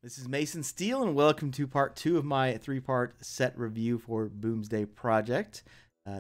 This is Mason Steele, and welcome to part 2 of my 3-part set review for Boomsday project.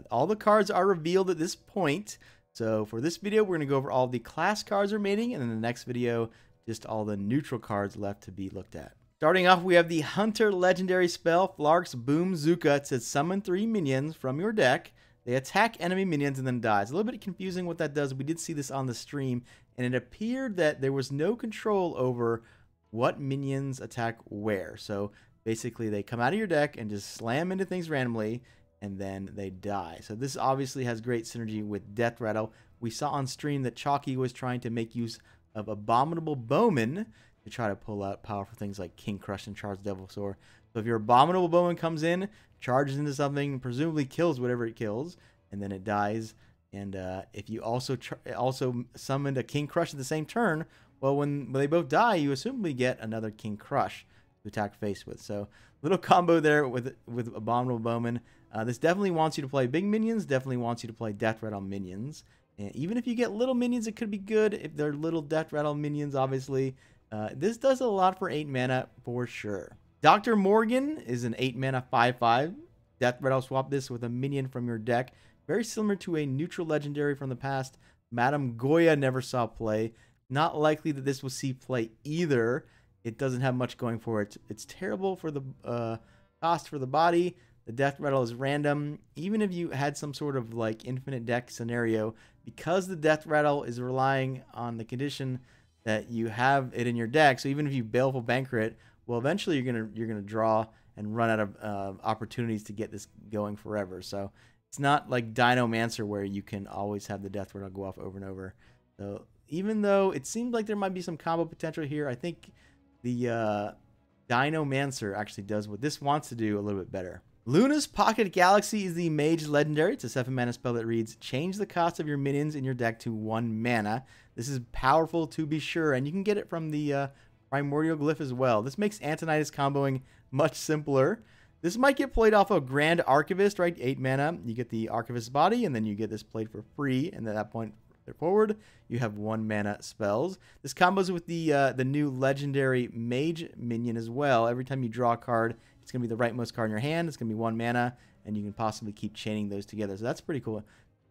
All the cards are revealed at this point, so for this video we're going to go over all the class cards remaining, and in the next video just all the neutral cards left to be looked at. Starting off, we have the Hunter legendary spell, Flark's Boomzooka. It says summon 3 minions from your deck. They attack enemy minions and then die. It's a little bit confusing what that does. We did see this on the stream, and it appeared that there was no control over what minions attack where. So basically they come out of your deck and just slam into things randomly, and then they die. So this obviously has great synergy with Death Rattle. We saw on stream that Chalky was trying to make use of Abominable Bowman to try to pull out powerful things like King Crush and Charged Devil Sword. So if your Abominable Bowman comes in, charges into something, presumably kills whatever it kills, and then it dies. And if you also summoned a King Crush at the same turn, well, when they both die, you assumably get another King Crush to attack face with. So little combo there with Abominable Bowman. This definitely wants you to play big minions, definitely wants you to play Death Rattle minions. And even if you get little minions, it could be good. If they're little Death Rattle minions, obviously. This does a lot for 8 mana for sure. Dr. Morgan is an 8 mana 5/5. Death Rattle, swap this with a minion from your deck. Very similar to a neutral legendary from the past. Madame Goya never saw play. Not likely that this will see play either. It doesn't have much going for it. It's terrible for the cost for the body. The Death Rattle is random. Even if you had some sort of like infinite deck scenario, because the Death Rattle is relying on the condition that you have it in your deck. So even if you Baleful Banquet, well, eventually you're gonna draw and run out of opportunities to get this going forever. So it's not like Dinomancer where you can always have the Death Rattle go off over and over. So even though it seemed like there might be some combo potential here, I think the Dinomancer actually does what this wants to do a little bit better. Luna's Pocket Galaxy is the Mage Legendary. It's a 7 mana spell that reads, change the cost of your minions in your deck to 1 mana. This is powerful to be sure, and you can get it from the Primordial Glyph as well. This makes Antonidas comboing much simpler. This might get played off of Grand Archivist, right? 8 mana. You get the Archivist's body, and then you get this played for free, and at that point forward, you have 1 mana spells. This combos with the new legendary Mage minion as well. Every time you draw a card, it's going to be the rightmost card in your hand. It's going to be 1 mana, and you can possibly keep chaining those together. So that's pretty cool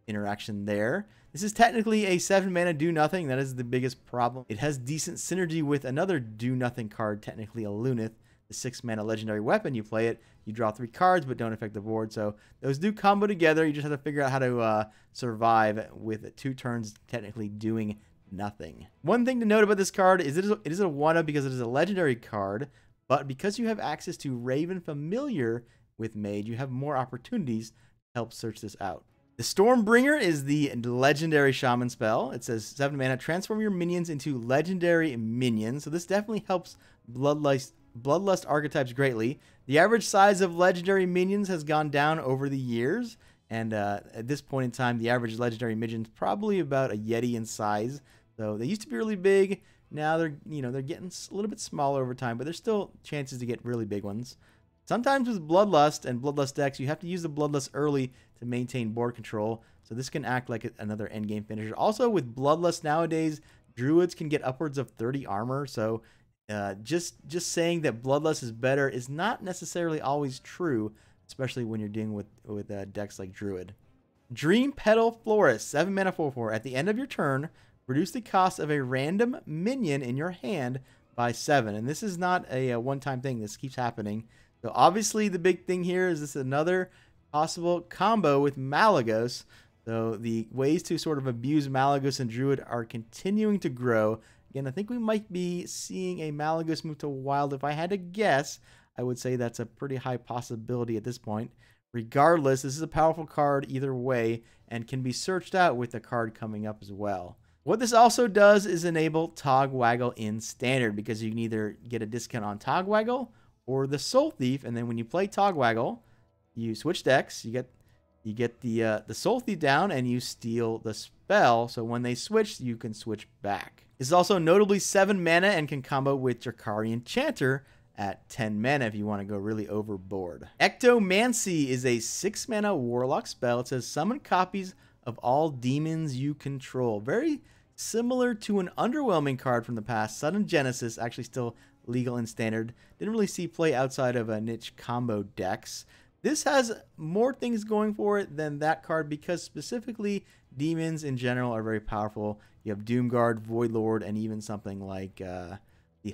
interaction there. This is technically a 7 mana do nothing. That is the biggest problem. It has decent synergy with another do nothing card, technically a Lunith, the 6 mana legendary weapon. You play it, you draw 3 cards, but don't affect the board. So those do combo together. You just have to figure out how to survive with 2 turns technically doing nothing. One thing to note about this card is it is a 1-up because it is a legendary card, but because you have access to Raven Familiar with Mage, you have more opportunities to help search this out. The Stormbringer is the legendary shaman spell. It says 7 mana, transform your minions into legendary minions. So this definitely helps Bloodlust archetypes greatly. The average size of legendary minions has gone down over the years, and at this point in time, the average legendary minion is probably about a Yeti in size. So they used to be really big. Now they're getting a little bit smaller over time, but there's still chances to get really big ones. Sometimes with Bloodlust and Bloodlust decks, you have to use the Bloodlust early to maintain board control. So this can act like another endgame finisher. Also with Bloodlust nowadays, Druids can get upwards of 30 armor. So just saying that Bloodlust is better is not necessarily always true, especially when you're dealing with decks like Druid. Dream Petal Florist, 7 mana 4/4. At the end of your turn, reduce the cost of a random minion in your hand by 7. And this is not a one-time thing. This keeps happening. So obviously the big thing here is this another possible combo with Malygos. So the ways to sort of abuse Malygos and Druid are continuing to grow. Again, I think we might be seeing a Malygos move to Wild. If I had to guess, I would say that's a pretty high possibility at this point. Regardless, this is a powerful card either way and can be searched out with the card coming up as well. What this also does is enable Togwaggle in Standard, because you can either get a discount on Togwaggle or the Soul Thief, and then when you play Togwaggle, you switch decks, you get the Soul Thief down, and you steal the spell. So when they switch, you can switch back. It's also notably 7 mana and can combo with Drakarian Chanter at 10 mana if you want to go really overboard. Ectomancy is a 6 mana Warlock spell. It says summon copies of all demons you control. Very similar to an underwhelming card from the past, Sudden Genesis, actually still legal in Standard. Didn't really see play outside of a niche combo decks. This has more things going for it than that card because specifically demons in general are very powerful. You have Doomguard, Voidlord, and even something like the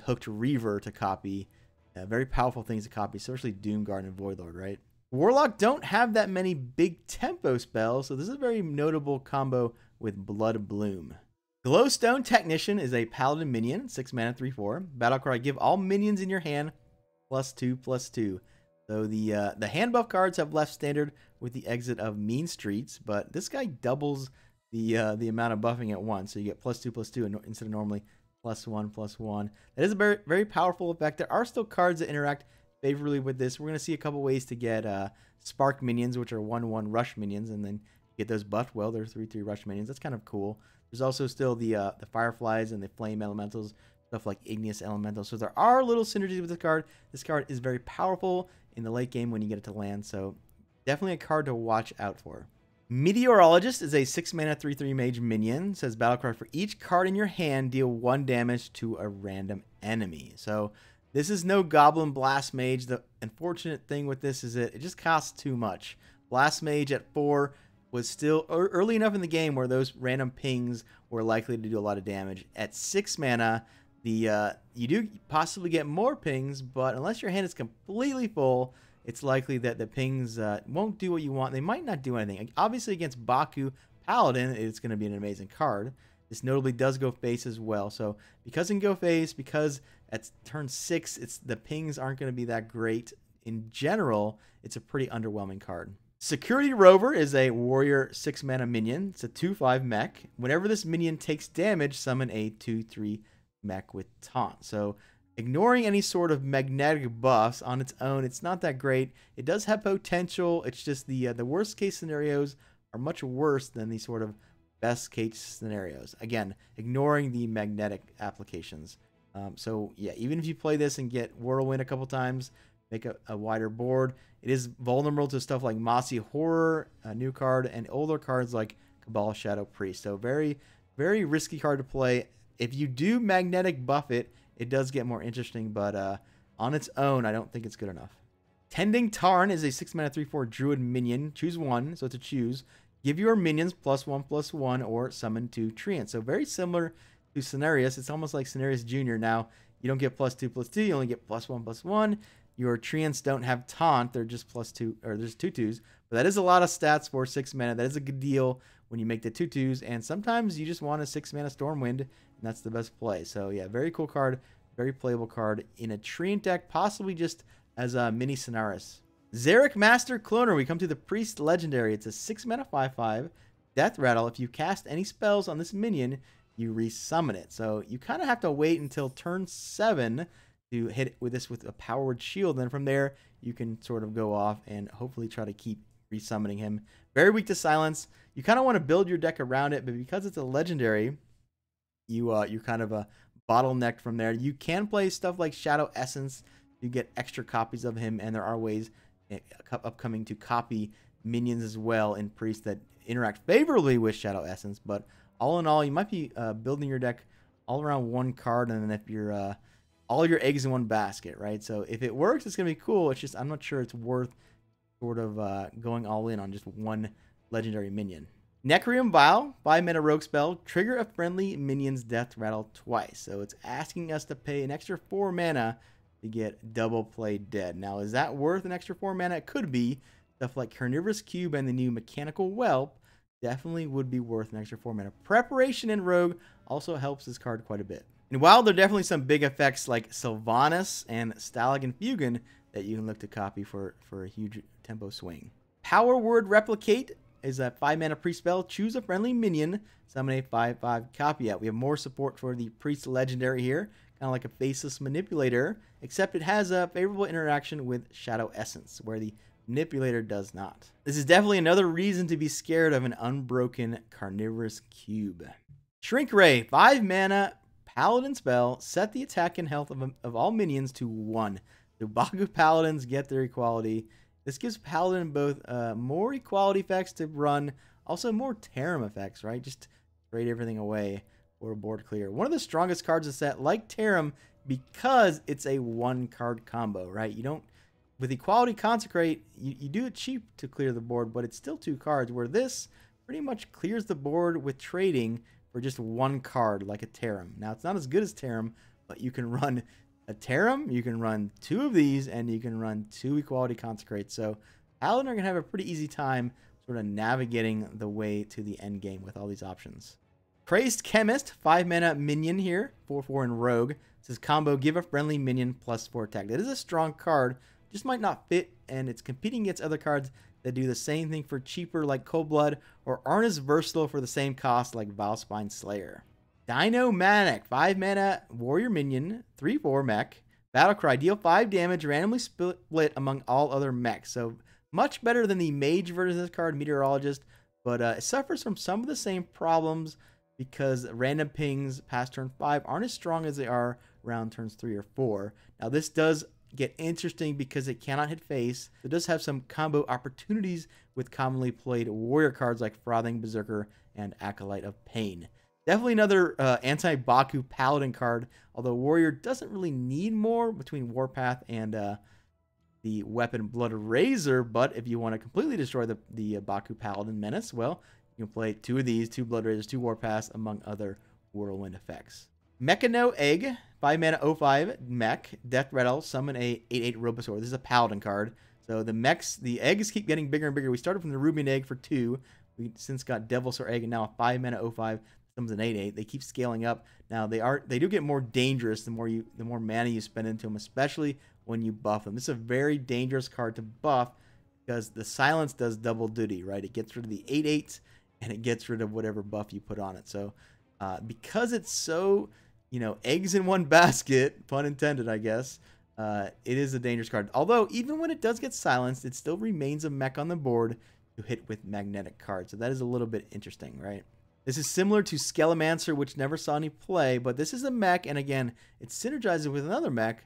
Hooked Reaver to copy. Very powerful things to copy, especially Doomguard and Voidlord, right? Warlock don't have that many big tempo spells, so this is a very notable combo with Blood Bloom. Glowstone Technician is a Paladin minion, 6 mana, 3/4. Battle cry, give all minions in your hand +2/+2. So the hand buff cards have left Standard with the exit of Mean Streets, but this guy doubles the amount of buffing at once. So you get +2/+2 instead of normally +1/+1. That is a very, very powerful effect. There are still cards that interact favorably with this. We're going to see a couple ways to get Spark minions, which are 1/1 rush minions, and then get those buffed. Well, they're 3/3 rush minions. That's kind of cool. There's also still the Fireflies and the Flame Elementals, stuff like Igneous Elementals. So there are little synergies with this card. This card is very powerful in the late game when you get it to land, so definitely a card to watch out for. Meteorologist is a 6 mana 3/3 mage minion. It says battlecry, for each card in your hand, deal 1 damage to a random enemy. So this is no Goblin Blast Mage. The unfortunate thing with this is it just costs too much. Blast Mage at 4 was still early enough in the game where those random pings were likely to do a lot of damage. At 6 mana, you do possibly get more pings, but unless your hand is completely full, it's likely that the pings won't do what you want. They might not do anything. Obviously, against Baku Paladin, it's going to be an amazing card. This notably does go face as well. So because it can go face, because at turn 6, the pings aren't going to be that great. In general, it's a pretty underwhelming card. Security Rover is a warrior 6 mana minion. It's a 2/5 mech. Whenever this minion takes damage, summon a 2/3 mech with taunt. So ignoring any sort of magnetic buffs on its own, it's not that great. It does have potential. It's just the worst case scenarios are much worse than the sort of best case scenarios. Again, ignoring the magnetic applications. So yeah, even if you play this and get Whirlwind a couple times, make a wider board, it is vulnerable to stuff like Mossy Horror, a new card, and older cards like Cabal Shadow Priest. So very, very risky card to play. If you do magnetic buff it, it does get more interesting, but on its own, I don't think it's good enough. Tending Tarn is a 6 mana 3/4 druid minion. Choose one, so to choose. Give your minions +1/+1 or summon 2 treants. So very similar to Cenarius. It's almost like Cenarius Jr. Now, you don't get +2/+2, you only get +1/+1. Your treants don't have taunt, they're just +2, or there's 2/2s. But that is a lot of stats for 6 mana. That is a good deal when you make the 2/2s. And sometimes you just want a 6 mana Stormwind, and that's the best play. So yeah, very cool card, very playable card in a treant deck, possibly just as a mini Cenarius. Xeric Master Cloner, we come to the Priest Legendary. It's a 6 mana 5/5 Death Rattle. If you cast any spells on this minion, you resummon it. So you kind of have to wait until turn 7 to hit with this with a powered shield. Then from there, you can sort of go off and hopefully try to keep resummoning him. Very weak to silence. You kind of want to build your deck around it, but because it's a legendary, you're kind of a bottlenecked from there. You can play stuff like Shadow Essence. You get extra copies of him, and there are ways upcoming to copy minions as well in Priest that interact favorably with Shadow Essence. But all in all, you might be building your deck all around one card, and then if you're all your eggs in one basket, right? So if it works, it's gonna be cool. It's just I'm not sure it's worth sort of going all in on just one legendary minion. Necrium Vial, 5 mana rogue spell, trigger a friendly minion's death rattle twice. So it's asking us to pay an extra 4 mana to get double play dead. Now, is that worth an extra 4 mana? It could be. Stuff like Carnivorous Cube and the new Mechanical Whelp definitely would be worth an extra 4 mana. Preparation in Rogue also helps this card quite a bit. And while there are definitely some big effects like Sylvanas and Stalag and Fugan that you can look to copy for a huge tempo swing. Power Word Replicate is a 5 mana priest spell. Choose a friendly minion, summon a 5/5 copy out. We have more support for the Priest Legendary here, kind of like a Faceless Manipulator, except it has a favorable interaction with Shadow Essence, where the Manipulator does not. This is definitely another reason to be scared of an unbroken Carnivorous Cube. Shrink Ray, 5 mana Paladin spell, set the attack and health of all minions to 1. The Baku Paladins get their equality. This gives Paladin both more equality effects to run, also more Tarim effects, right? Just trade everything away for a board clear. One of the strongest cards in the set, like Tarim, because it's a 1-card combo, right? You don't, with Equality Consecrate, you do it cheap to clear the board, but it's still 2 cards, where this pretty much clears the board with trading for just 1 card, like a Tarn. Now, it's not as good as Tarn, but you can run a Tarn, you can run 2 of these, and you can run 2 Equality Consecrates. So Paladin are going to have a pretty easy time sort of navigating the way to the end game with all these options. Crazed Chemist, 5 mana minion here, 4/4 in Rogue. It says combo, give a friendly minion +4 attack. That is a strong card, just might not fit, and it's competing against other cards that do the same thing for cheaper, like Cold Blood, or aren't as versatile for the same cost, like Vilespine Slayer. Dino Manic, 5 mana warrior minion, 3/4 mech. Battlecry, deal 5 damage, randomly split among all other mechs. So much better than the mage version of this card, Meteorologist, but it suffers from some of the same problems because random pings past turn 5 aren't as strong as they are around turns 3 or 4. Now this does get interesting because it cannot hit face. It does have some combo opportunities with commonly played warrior cards like Frothing Berserker and Acolyte of Pain. Definitely another anti-Baku Paladin card, although Warrior doesn't really need more between Warpath and the weapon Blood Razor, but if you want to completely destroy the Baku Paladin menace, well, you can play 2 of these, 2 Blood Razors, 2 Warpaths, among other Whirlwind effects. Mechano Egg, 5 mana 0/5 mech, Death Rattle, summon a 8/8 Robosaur. This is a Paladin card. So the mechs, the eggs keep getting bigger and bigger. We started from the Rubian Egg for 2. We since got Devilsaur Egg, and now a 5 mana 0/5 summons an 8/8. They keep scaling up. Now they do get more dangerous the more mana you spend into them, especially when you buff them. This is a very dangerous card to buff because the silence does double duty, right? It gets rid of the 8/8 and it gets rid of whatever buff you put on it. So because it's so, eggs in one basket, pun intended, I guess, it is a dangerous card. Although, even when it does get silenced, it still remains a mech on the board to hit with magnetic cards. So that is a little bit interesting, right? This is similar to Skelemancer, which never saw any play, but this is a mech, and again, it synergizes with another mech,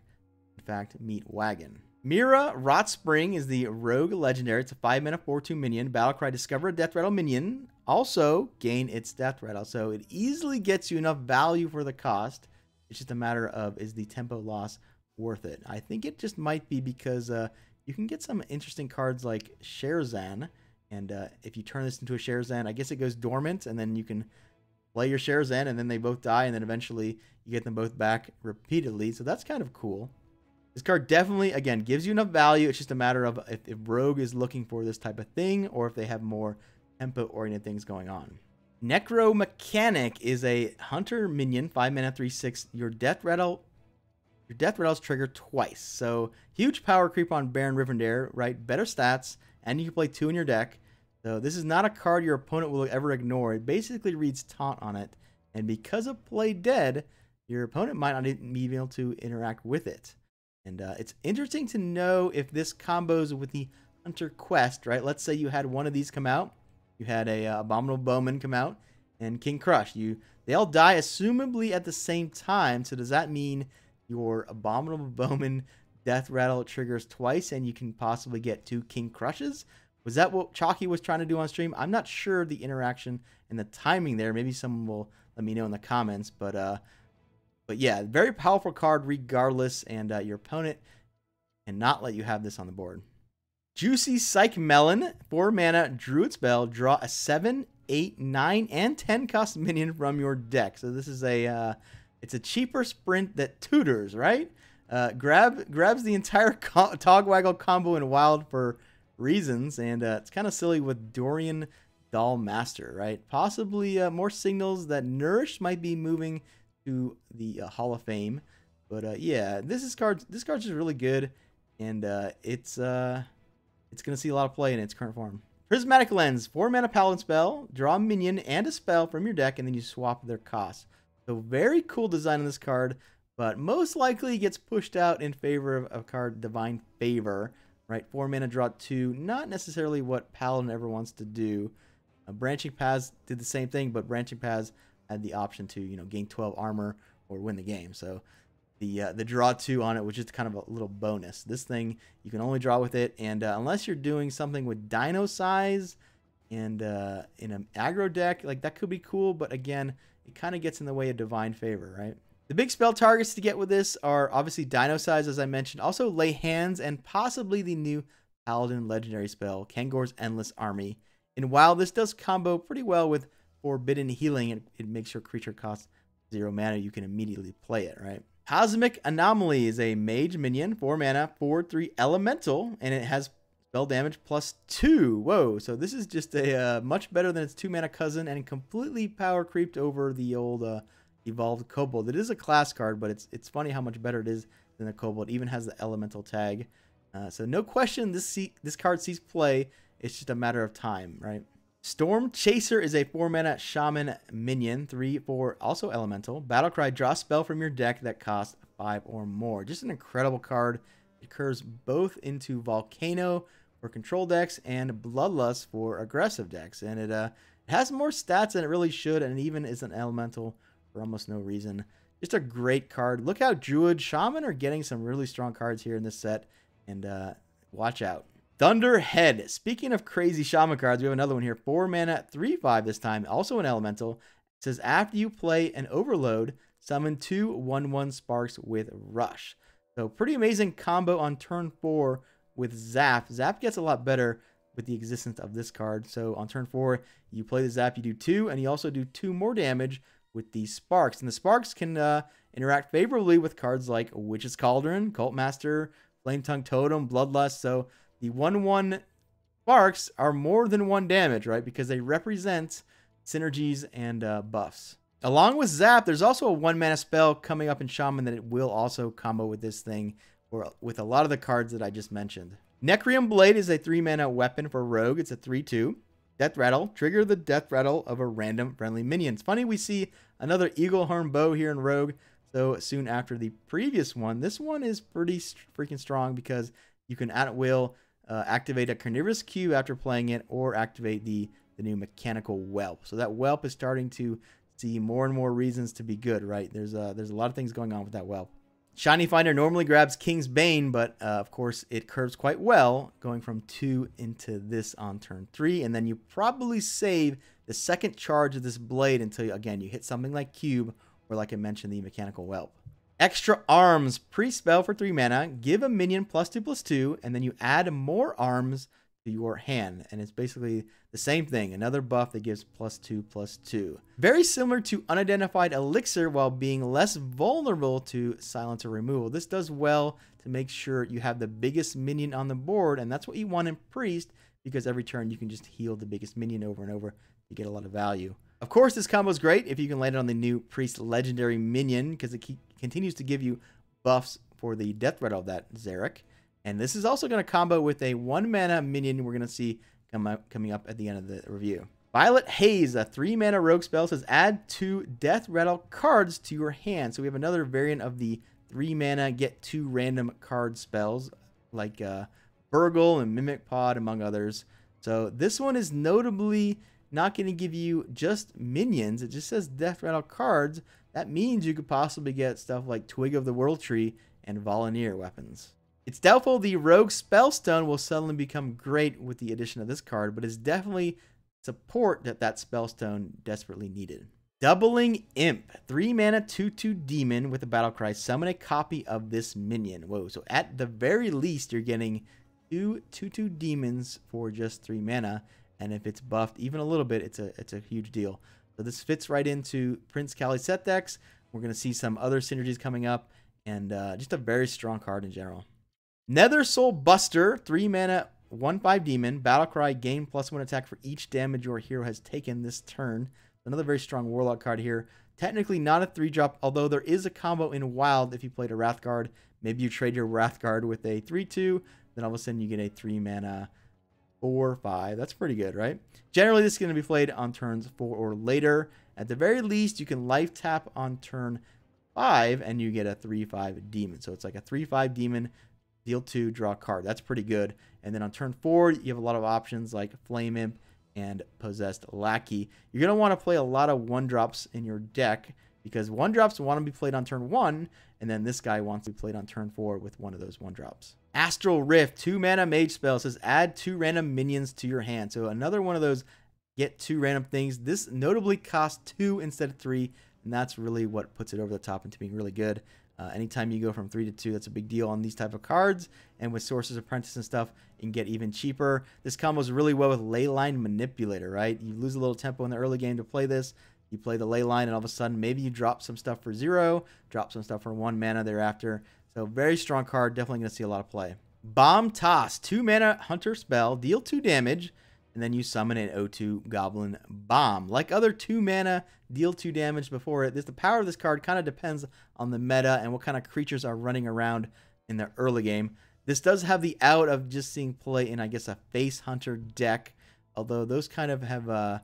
in fact, Meat Wagon. Mira Rot Spring is the rogue legendary. It's a 5 mana 4/2 minion. Battlecry, discover a Death Rattle minion. Also, gain its Death Rattle. So it easily gets you enough value for the cost. It's just a matter of, is the tempo loss worth it? I think it just might be because you can get some interesting cards like Sherzan. And if you turn this into a Sherzan, I guess it goes dormant, and then you can play your Sherzan, and then they both die, and then eventually you get them both back repeatedly. So that's kind of cool. This card definitely, again, gives you enough value. It's just a matter of if Rogue is looking for this type of thing, or if they have more tempo-oriented things going on. Necro Mechanic is a hunter minion, 5 mana 3/6. Your Death Rattle's trigger twice. So huge power creep on Baron Rivendare, right? Better stats, and you can play 2 in your deck. So this is not a card your opponent will ever ignore. It basically reads Taunt on it, and because of Play Dead, your opponent might not even be able to interact with it. And it's interesting to know if this combos with the Hunter Quest, right? Let's say you had one of these come out. You had a Abominable Bowman come out, and King Crush. They all die assumably at the same time. So does that mean your Abominable Bowman Death Rattle triggers twice, and you can possibly get 2 King Crushes? Was that what Chalky was trying to do on stream? I'm not sure the interaction and the timing there. Maybe someone will let me know in the comments. But yeah, very powerful card regardless, and your opponent cannot let you have this on the board. Juicy Psych Melon, 4 mana, Druid spell, draw a 7, 8, 9, and 10 cost minion from your deck. So this is it's a cheaper sprint that tutors, right? Grabs the entire Togwaggle combo in Wild for reasons, and it's kind of silly with Dorian Doll Master, right? Possibly more signals that Nourish might be moving to the Hall of Fame, but yeah, this card's just really good, and it's gonna see a lot of play in its current form. Prismatic Lens, 4 mana Paladin spell, draw a minion and a spell from your deck, and then you swap their costs. So very cool design on this card, but most likely gets pushed out in favor of a card Divine Favor, right? 4 mana, draw 2, not necessarily what Paladin ever wants to do. Branching Paths did the same thing, but Branching Paths had the option to, gain 12 armor or win the game. So the draw 2 on it was just kind of a little bonus. This thing, you can only draw with it, and unless you're doing something with Dino Size and in an aggro deck, like that could be cool, but again, it kind of gets in the way of Divine Favor, right? The big spell targets to get with this are obviously Dino Size, as I mentioned, also Lay Hands, and possibly the new Paladin legendary spell, Kangor's Endless Army. And while this does combo pretty well with Forbidden Healing, it makes your creature cost 0 mana, you can immediately play it, right? Hasmik Anomaly is a mage minion, 4 mana, 4/3 elemental, and it has spell damage +2. Whoa, so this is just a much better than its 2 mana cousin, and completely power creeped over the old evolved kobold. It is a class card, but it's funny how much better it is than the kobold. It even has the elemental tag. So no question this card sees play. It's just a matter of time, right? Storm Chaser is a 4 mana shaman minion, 3/4 also elemental. Battlecry, draw a spell from your deck that costs 5 or more. Just an incredible card. It occurs both into Volcano for control decks and Bloodlust for aggressive decks. And it has more stats than it really should, and it even is an elemental for almost no reason. Just a great card. Look how Druid Shaman are getting some really strong cards here in this set, and watch out. Thunderhead. Speaking of crazy shaman cards, we have another one here. 4 mana, 3/5 this time, also an elemental. It says after you play an overload, summon 2 1/1 sparks with Rush. So pretty amazing combo on turn 4 with Zap. Zap gets a lot better with the existence of this card. So on turn 4, you play the Zap, you do 2, and you also do 2 more damage with these sparks. And the sparks can interact favorably with cards like Witch's Cauldron, Cult Master, Flame Tongue Totem, Bloodlust. So the 1/1 sparks are more than 1 damage, right? Because they represent synergies and buffs. Along with Zap, there's also a 1 mana spell coming up in Shaman that it will also combo with this thing, or with a lot of the cards that I just mentioned. Necrium Blade is a 3 mana weapon for Rogue. It's a 3/2. Death Rattle. Trigger the Death Rattle of a random friendly minion. It's funny we see another Eagle Horn Bow here in Rogue so soon after the previous one. This one is pretty freaking strong because you can at will activate a Carnivorous Cube after playing it, or activate the new Mechanical Whelp. So that Whelp is starting to see more and more reasons to be good, right? There's a lot of things going on with that Whelp. Shiny Finder normally grabs King's Bane, but of course it curves quite well, going from 2 into this on turn 3, and then you probably save the second charge of this blade until, again, you hit something like Cube, or like I mentioned, the Mechanical Whelp. Extra Arms, pre-spell for 3 mana, give a minion +2/+2, and then you add more arms to your hand, and it's basically the same thing, another buff that gives +2/+2. Very similar to Unidentified Elixir, while being less vulnerable to Silencer removal. This does well to make sure you have the biggest minion on the board, and that's what you want in Priest, because every turn you can just heal the biggest minion over and over to get a lot of value. Of course, this combo is great if you can land it on the new Priest Legendary Minion, because it continues to give you buffs for the Death Rattle of that Xeric. And this is also going to combo with a 1 mana minion we're going to see coming up at the end of the review. Violet Haze, a 3 mana rogue spell, says add 2 Death Rattle cards to your hand. So we have another variant of the 3 mana get 2 random card spells, like Burgle and Mimic Pod, among others. So this one is notably not going to give you just minions. It just says Death Rattle cards. That means you could possibly get stuff like Twig of the World Tree and Volunteer weapons. It's doubtful the Rogue Spellstone will suddenly become great with the addition of this card, but it's definitely support that Spellstone desperately needed. Doubling Imp, 3 mana 2/2 demon with a Battlecry. Summon a copy of this minion. Whoa, so at the very least, you're getting 2 2/2 demons for just 3 mana, and if it's buffed even a little bit, it's a huge deal. So this fits right into Prince Cali set decks. We're going to see some other synergies coming up, and just a very strong card in general. Nether Soul Buster, 3 mana, 1/5 demon. Battlecry, gain +1 attack for each damage your hero has taken this turn. Another very strong Warlock card here. Technically not a 3-drop, although there is a combo in Wild if you played a Wrathguard. Maybe you trade your Wrathguard with a 3/2, then all of a sudden you get a 3 mana 4/5. That's pretty good, right? Generally, this is going to be played on turns 4 or later. At the very least, you can life tap on turn 5 and you get a 3/5 demon. So it's like a 3/5 demon, deal 2, draw a card. That's pretty good. And then on turn 4, you have a lot of options like Flame Imp and Possessed Lackey. You're going to want to play a lot of 1-drops in your deck, because 1-drops want to be played on turn 1, and then this guy wants to be played on turn 4 with one of those 1-drops. Astral Rift, 2 mana mage spell, says add 2 random minions to your hand. So another one of those get 2 random things. This notably costs 2 instead of 3. and that's really what puts it over the top into being really good. Anytime you go from 3 to 2, that's a big deal on these type of cards. And with Sorcerer's Apprentice and stuff, you can get even cheaper. This combos really well with Leyline Manipulator, right? You lose a little tempo in the early game to play this. You play the Leyline, and all of a sudden, maybe you drop some stuff for 0, drop some stuff for 1 mana thereafter. So very strong card, definitely going to see a lot of play. Bomb Toss, 2 mana Hunter spell, deal 2 damage, and then you summon an O2 Goblin Bomb. Like other 2 mana, deal 2 damage before it, the power of this card kind of depends on the meta and what kind of creatures are running around in the early game. This does have the out of just seeing play in, I guess, a Face Hunter deck, although those kind of have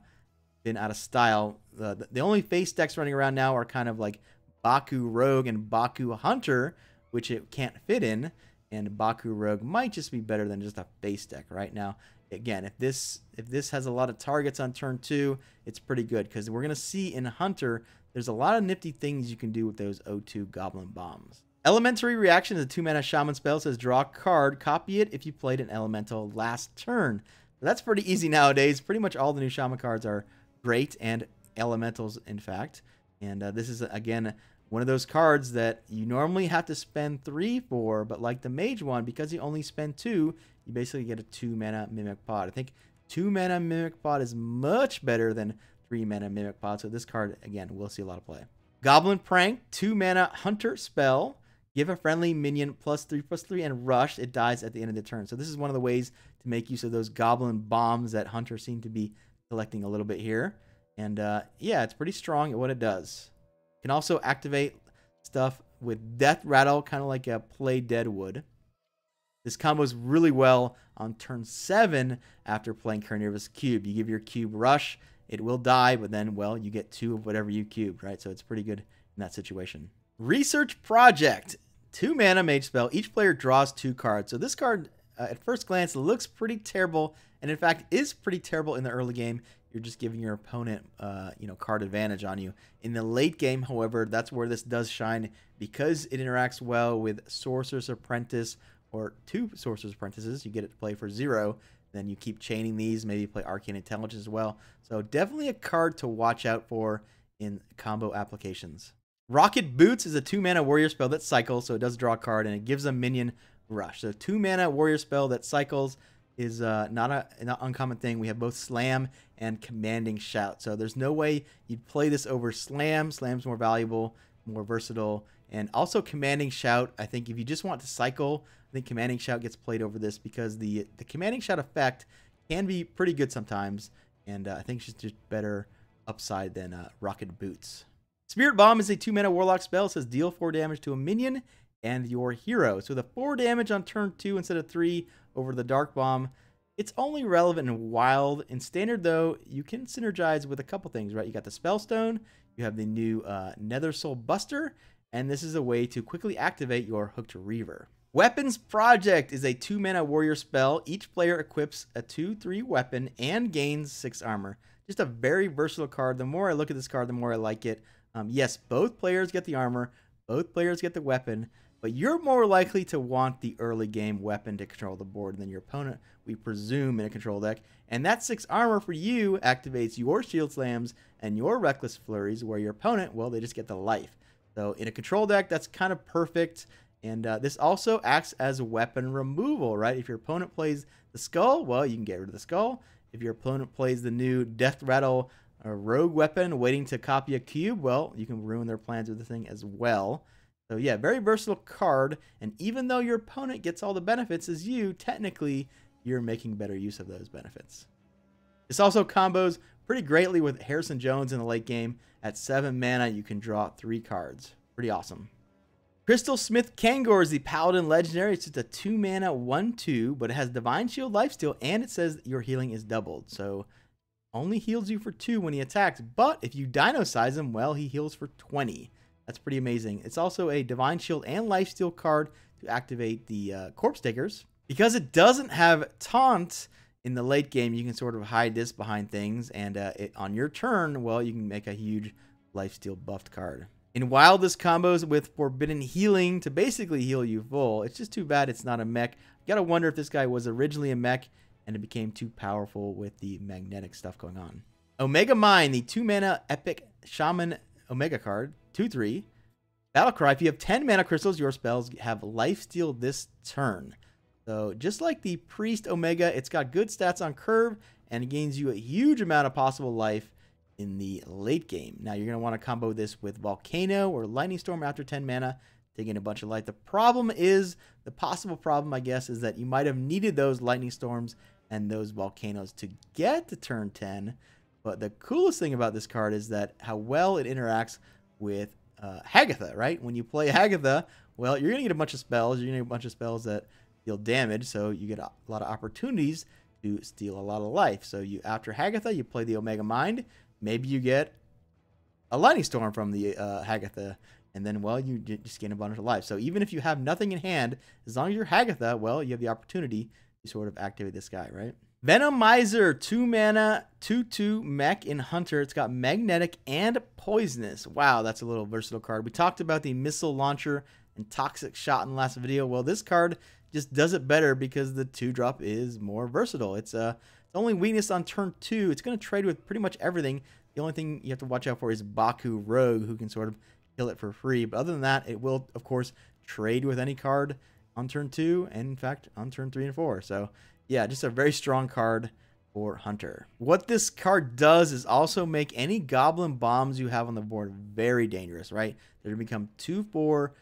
been out of style. The only face decks running around now are kind of like Baku Rogue and Baku Hunter, which it can't fit in, and Baku Rogue might just be better than just a face deck right now. Again, if this has a lot of targets on turn 2, it's pretty good, because we're going to see in Hunter, there's a lot of nifty things you can do with those O2 Goblin Bombs. Elementary Reaction is a 2 mana Shaman spell. It says draw a card, copy it if you played an elemental last turn. So that's pretty easy nowadays. Pretty much all the new Shaman cards are great, and elementals, in fact. And this is, again, one of those cards that you normally have to spend 3 for, but like the Mage one, because you only spend 2, you basically get a 2 mana Mimic Pod. I think 2 mana Mimic Pod is much better than 3 mana Mimic Pod, so this card, again, will see a lot of play. Goblin Prank, 2 mana Hunter spell. Give a friendly minion +3/+3 and rush. It dies at the end of the turn. So this is one of the ways to make use of those Goblin Bombs that Hunter seem to be collecting a little bit here. And yeah, it's pretty strong at what it does. You can also activate stuff with Death Rattle, kind of like a Play Dead would. This combos really well on turn 7 after playing Carnivorous Cube. You give your cube rush, it will die, but then, well, you get 2 of whatever you cubed, right? So it's pretty good in that situation. Research Project, 2 mana mage spell. Each player draws 2 cards. So this card, at first glance, looks pretty terrible, and in fact is pretty terrible in the early game. You're just giving your opponent, card advantage on you. In the late game, however, that's where this does shine, because it interacts well with Sorcerer's Apprentice or 2 Sorcerer's Apprentices. You get it to play for 0. Then you keep chaining these. Maybe play Arcane Intelligence as well. So definitely a card to watch out for in combo applications. Rocket Boots is a 2 mana warrior spell that cycles, so it does draw a card, and it gives a minion rush. So 2 mana warrior spell that cycles is not an uncommon thing. We have both Slam and Commanding Shout. So there's no way you'd play this over Slam. Slam's more valuable, more versatile. And also Commanding Shout, I think if you just want to cycle, I think Commanding Shout gets played over this, because the Commanding Shout effect can be pretty good sometimes. And I think it's just better upside than Rocket Boots. Spirit Bomb is a 2 mana Warlock spell. It says deal 4 damage to a minion and your hero. So the 4 damage on turn 2 instead of 3 over the Dark Bomb. It's only relevant in Wild. In Standard, though, you can synergize with a couple things, right? You got the Spellstone, you have the new Nether Soul Buster, and this is a way to quickly activate your Hooked Reaver. Weapons Project is a 2 mana warrior spell. Each player equips a 2/3 weapon and gains 6 armor. Just a very versatile card. The more I look at this card, the more I like it. Yes, both players get the armor, both players get the weapon, but you're more likely to want the early game weapon to control the board than your opponent, we presume, in a control deck. And that 6 armor for you activates your Shield Slams and your Reckless Flurries, where your opponent, well, they just get the life. So in a control deck, that's kind of perfect. And this also acts as weapon removal, right? If your opponent plays the Skull, well, you can get rid of the Skull. If your opponent plays the new Death Rattle Rogue weapon waiting to copy a cube, well, you can ruin their plans with the thing as well. So yeah, very versatile card, and even though your opponent gets all the benefits as you, technically, you're making better use of those benefits. This also combos pretty greatly with Harrison Jones in the late game. At 7 mana, you can draw 3 cards. Pretty awesome. Crystal Smith Kangor is the Paladin Legendary. It's just a 2 mana 1/2, but it has Divine Shield, Lifesteal, and it says your healing is doubled. So only heals you for 2 when he attacks, but if you Dino Size him, well, he heals for 20. That's pretty amazing. It's also a Divine Shield and Lifesteal card to activate the Corpse Takers. Because it doesn't have Taunt in the late game, you can sort of hide this behind things, and on your turn, well, you can make a huge Lifesteal buffed card. In Wild, this combos with Forbidden Healing to basically heal you full. It's just too bad it's not a mech. You gotta wonder if this guy was originally a mech and it became too powerful with the magnetic stuff going on. Omega Mine, the 2 mana epic shaman Omega card, 2/3. Battle Cry, if you have 10 mana crystals, your spells have lifesteal this turn. So just like the Priest Omega, it's got good stats on curve, and it gains you a huge amount of possible life in the late game. Now you're going to want to combo this with Volcano or Lightning Storm after 10 mana, taking a bunch of life. The possible problem, I guess, is that you might have needed those Lightning Storms and those Volcanoes to get to turn 10. But the coolest thing about this card is that how well it interacts with Hagatha, right? When you play Hagatha, well, you're going to get a bunch of spells. You're going to get a bunch of spells that deal damage, so you get a lot of opportunities to steal a lot of life. So you, after Hagatha, you play the Omega Mind. Maybe you get a Lightning Storm from the Hagatha, and then, well, you just gain a bunch of life. So even if you have nothing in hand, as long as you're Hagatha, well, you have the opportunity to sort of activate this guy, right? Venomizer, 2 mana, 2/2 mech in Hunter. It's got magnetic and poisonous. Wow, that's a little versatile card. We talked about the missile launcher and toxic shot in the last video. Well, this card just does it better because the 2-drop is more versatile. It's only weakness on turn 2. It's going to trade with pretty much everything. The only thing you have to watch out for is Baku Rogue, who can sort of kill it for free. But other than that, it will, of course, trade with any card on turn 2, and in fact, on turn 3 and 4. So yeah, just a very strong card for Hunter. What this card does is also make any goblin bombs you have on the board very dangerous, right? They're going to become 2/4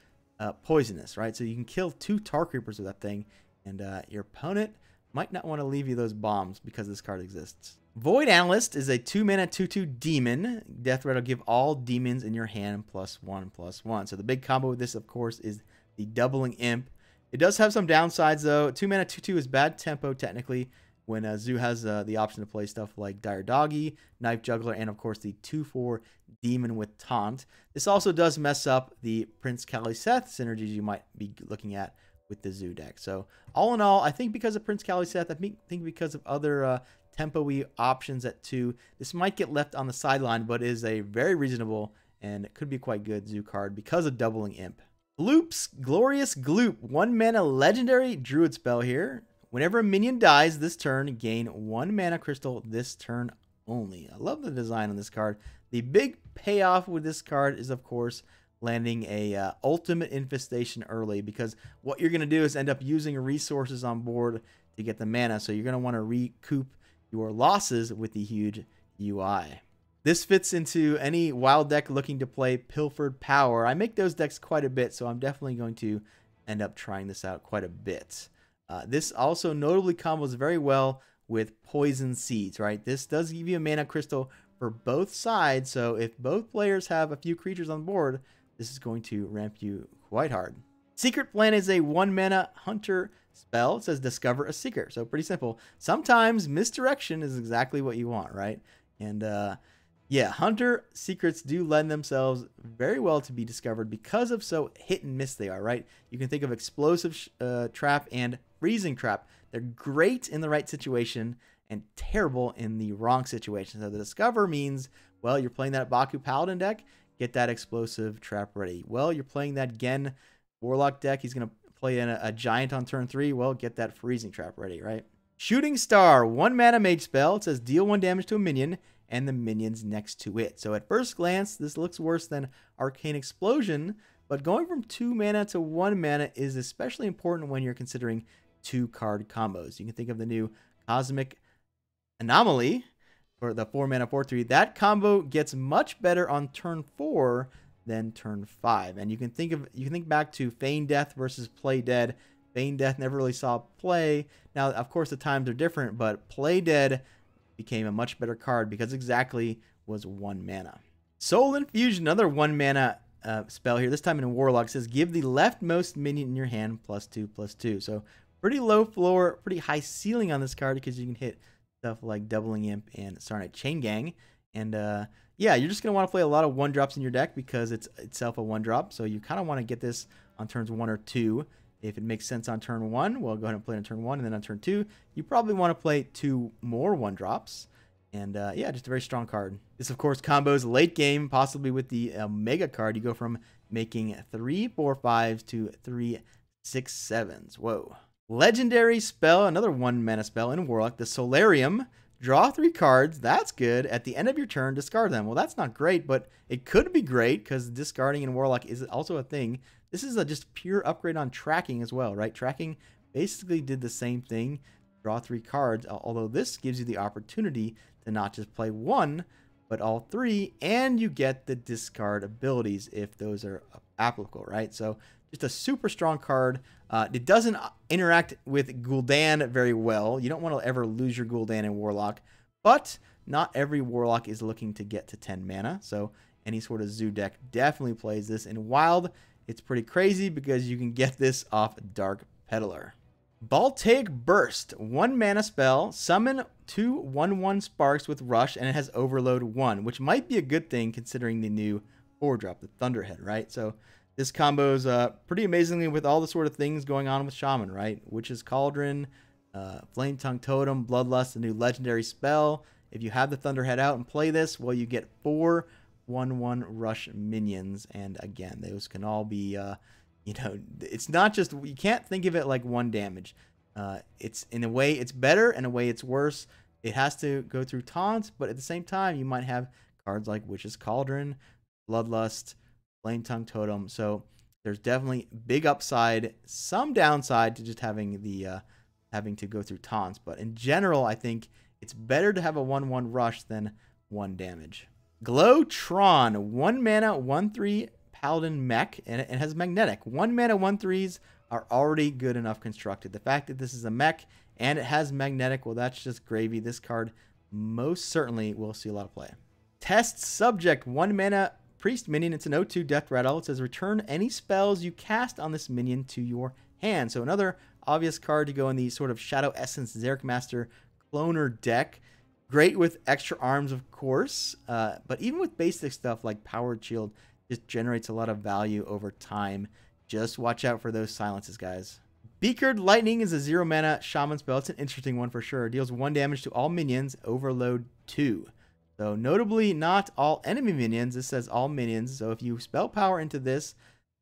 poisonous, right? So you can kill 2 Tar Creepers with that thing, and your opponent might not want to leave you those bombs because this card exists. Void Analyst is a 2 mana 2/2 demon. Death Threat will give all demons in your hand +1/+1. So the big combo with this, of course, is the doubling imp. It does have some downsides, though. 2 mana 2/2 is bad tempo, technically, when Zoo has the option to play stuff like Dire Doggy, Knife Juggler, and, of course, the 2/4 Demon with Taunt. This also does mess up the Prince Khaliseth synergies you might be looking at with the Zoo deck. So, all in all, I think because of Prince Khaliseth, I think because of other tempo-y options at 2, this might get left on the sideline, but is a very reasonable and it could be quite good Zoo card because of doubling imp. Gloop's Glorious Gloop, 1 mana legendary druid spell here. Whenever a minion dies this turn, gain 1 mana crystal this turn only. I love the design on this card. The big payoff with this card is, of course, landing a ultimate infestation early, because what you're going to do is end up using resources on board to get the mana. So you're going to want to recoup your losses with the huge UI. This fits into any wild deck looking to play Pilfered Power. I make those decks quite a bit, so I'm definitely going to end up trying this out quite a bit. This also notably combos very well with Poison Seeds, right? This does give you a mana crystal for both sides, so if both players have a few creatures on board, this is going to ramp you quite hard. Secret Plan is a 1 mana hunter spell. It says discover a secret, so pretty simple. Sometimes misdirection is exactly what you want, right? And yeah, hunter secrets do lend themselves very well to be discovered because of so hit and miss they are, right? You can think of explosive trap and freezing trap. They're great in the right situation and terrible in the wrong situation. So the discover means, well, you're playing that Baku Paladin deck, get that explosive trap ready. Well, you're playing that Gen Warlock deck, he's going to play in a giant on turn 3, well, get that freezing trap ready, right? Shooting Star, 1 mana mage spell. It says deal 1 damage to a minion and the minions next to it. So at first glance, this looks worse than Arcane Explosion, but going from 2 mana to 1 mana is especially important when you're considering 2-card combos. You can think of the new Hasmik Anomaly for the 4 mana 4/3. That combo gets much better on turn 4 than turn 5. And you can think back to Feign Death versus Play Dead. Feign Death never really saw play. Now, of course, the times are different, but Play Dead became a much better card because exactly was 1 mana. Soul Infusion, another 1 mana spell here, this time in Warlock, says give the leftmost minion in your hand +2/+2. So pretty low floor, pretty high ceiling on this card because you can hit stuff like Doubling Imp and Sarnite Chain Gang. And yeah, you're just going to want to play a lot of 1-drops in your deck because it's itself a 1-drop. So you kind of want to get this on turns 1 or 2. If it makes sense on turn 1, well, go ahead and play it on turn 1. And then on turn 2, you probably want to play 2 more 1-drops. And yeah, just a very strong card. This, of course, combos late game, possibly with the Mega card. You go from making 3 4/5s to 3 6/7s. Whoa. Legendary spell, another 1 mana spell in Warlock, the Solarium. draw 3 cards. That's good. At the end of your turn, discard them. Well, that's not great, but it could be great because discarding in Warlock is also a thing. This is a just pure upgrade on tracking as well, right? Tracking basically did the same thing. Draw 3 cards, although this gives you the opportunity to not just play 1, but all 3, and you get the discard abilities if those are applicable, right? So just a super strong card. It doesn't interact with Gul'dan very well. You don't want to ever lose your Gul'dan in Warlock, but not every Warlock is looking to get to 10 mana, so any sort of Zoo deck definitely plays this. In Wild, it's pretty crazy because you can get this off Dark Peddler. Voltaic Burst, 1 mana spell, summon 2 1/1 sparks with Rush, and it has Overload 1, which might be a good thing considering the new 4-drop, the Thunderhead, right? So this combos pretty amazingly with all the sort of things going on with Shaman, right? Witch's Cauldron, Flame Tongue Totem, Bloodlust, a new legendary spell. If you have the Thunderhead out and play this, well, you get 4 1/1 Rush minions, and again, those can all be... you know, it's not just, you can't think of it like 1 damage. It's in a way it's better, in a way it's worse. It has to go through taunts, but at the same time, you might have cards like Witch's Cauldron, Bloodlust, Flame Tongue Totem. So there's definitely big upside, some downside to just having the having to go through taunts. But in general, I think it's better to have a 1/1 rush than 1 damage. Glowtron, 1 mana, 1/3. Paladin mech, and it has magnetic. 1 mana 1/3s are already good enough constructed. The fact that this is a mech and it has magnetic, well, that's just gravy. This card most certainly will see a lot of play. Test Subject, 1 mana priest minion. It's an 0/2 death rattle. It says return any spells you cast on this minion to your hand. So another obvious card to go in the sort of Shadow Essence Xeric Master cloner deck. Great with extra arms, of course, but even with basic stuff like Powered Shield, just generates a lot of value over time. Just watch out for those silences, guys. Beakered Lightning is a 0 mana shaman spell. It's an interesting one for sure. It deals 1 damage to all minions, overload 2. So notably not all enemy minions. This says all minions. So if you spell power into this,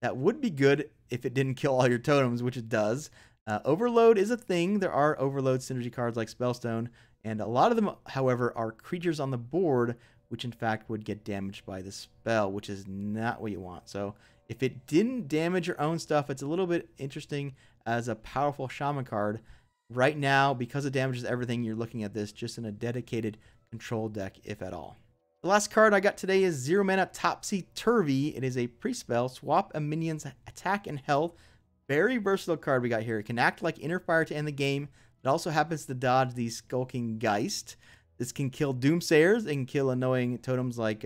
that would be good if it didn't kill all your totems, which it does. Overload is a thing. There are overload synergy cards like Spellstone, and a lot of them, however, are creatures on the board which in fact would get damaged by the spell, which is not what you want. So if it didn't damage your own stuff, it's a little bit interesting as a powerful shaman card. Right now, because it damages everything, you're looking at this just in a dedicated control deck, if at all. The last card I got today is 0 mana Topsy Turvy. It is a pre-spell. Swap a minion's attack and health. Very versatile card we got here. It can act like Inner Fire to end the game. It also happens to dodge the Skulking Geist. This can kill Doomsayers. It can kill annoying totems like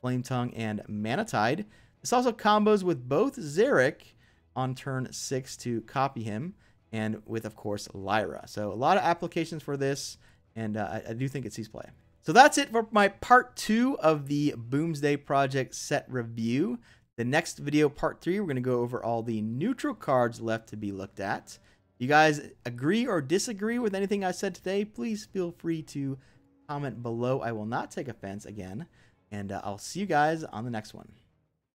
Flame Tongue and Manatide. This also combos with both Xeric on turn 6 to copy him, and with, of course, Lyra. So a lot of applications for this, and I do think it sees play. So that's it for my part 2 of the Boomsday Project set review. The next video, part 3, we're going to go over all the neutral cards left to be looked at. If you guys agree or disagree with anything I said today, please feel free to comment below. I will not take offense again, and I'll see you guys on the next one.